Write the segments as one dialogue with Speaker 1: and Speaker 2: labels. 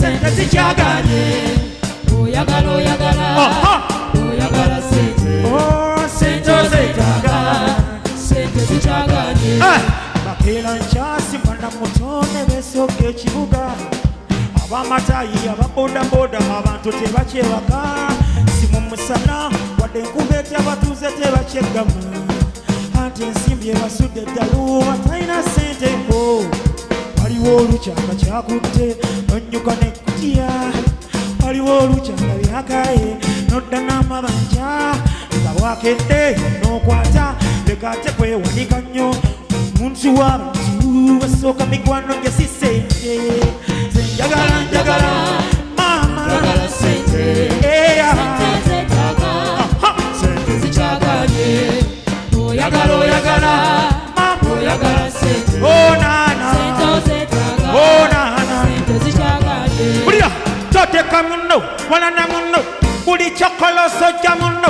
Speaker 1: sente zikyaganye oyagala sente sente ozetaga sente zikyaganye bakeera nkyasi mwana mutone besoka ekibuga abamatayi ababodaboda abantu tebakyebaka si mu musana wadde enkuba ety abatuuze tebakyegama anti ensimbi ebasudde eddalu batalina senteko waliwo olukyanga kyakutte nonyuka nekutiya waliwo olukyanga byakaye nodda n'amabanja nga bwakedde n'okwata leka ate kwewanika nnyo omuntu w'abantu basooka mikwano gye si sente njagala mama sente sente zikyaganye oyagala mama oyagala sente nana sente zikyaganye bulira toteka muno walana muno buli kyokola osojja muno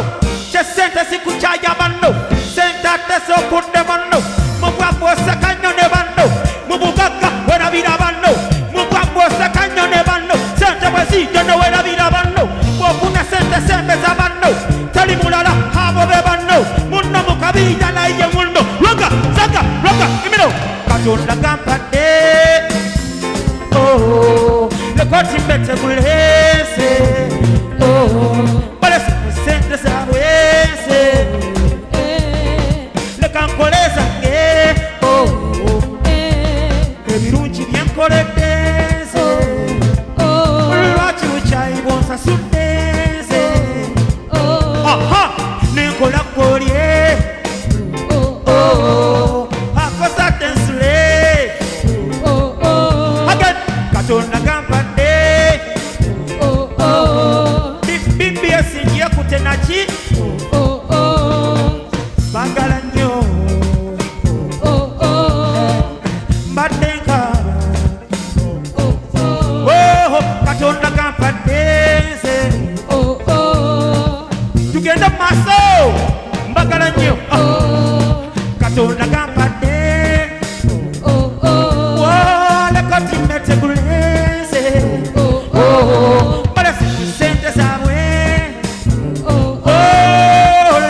Speaker 1: kye sente sikukyaya banno sente ate sokudde banno mubwabwa osekanyo ne banno mubugagga werabira banno mubwabwa osekanyo ne banno sente bwe zijja nowerabira banno bwofuna sente sembeza banno tali mulala abo be banno munno mukabiina naye munno loga imiro katonda gampadde lekoti mbete bulese balese sente zabwese lekankoleza nge ebirungi byenkoleddeze lwaki lukyayibwa onsasuddeze nenkola golye akosadde ensule agen katonda gampadde BBS ngyekute naki bangala nnyo mbadde nkaba katonda gampadde nze tugenda mu maaso mbagala nnyo katonda gampadde lekoti mmeteguleze balese sente zaabwe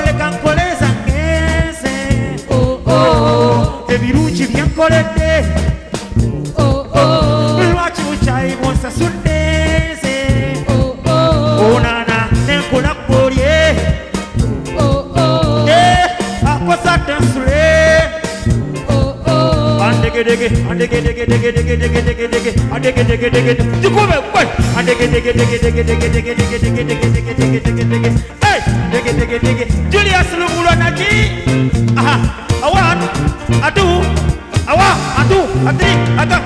Speaker 1: leka nkoleza ngenze ebirungi byenkoledde lwaki bukyayibwa onsasuddeze onana nenkola golye akosadde ensule andegedege jikube kwe andegedege Julius Lungulwa naki awa atu atu atri aga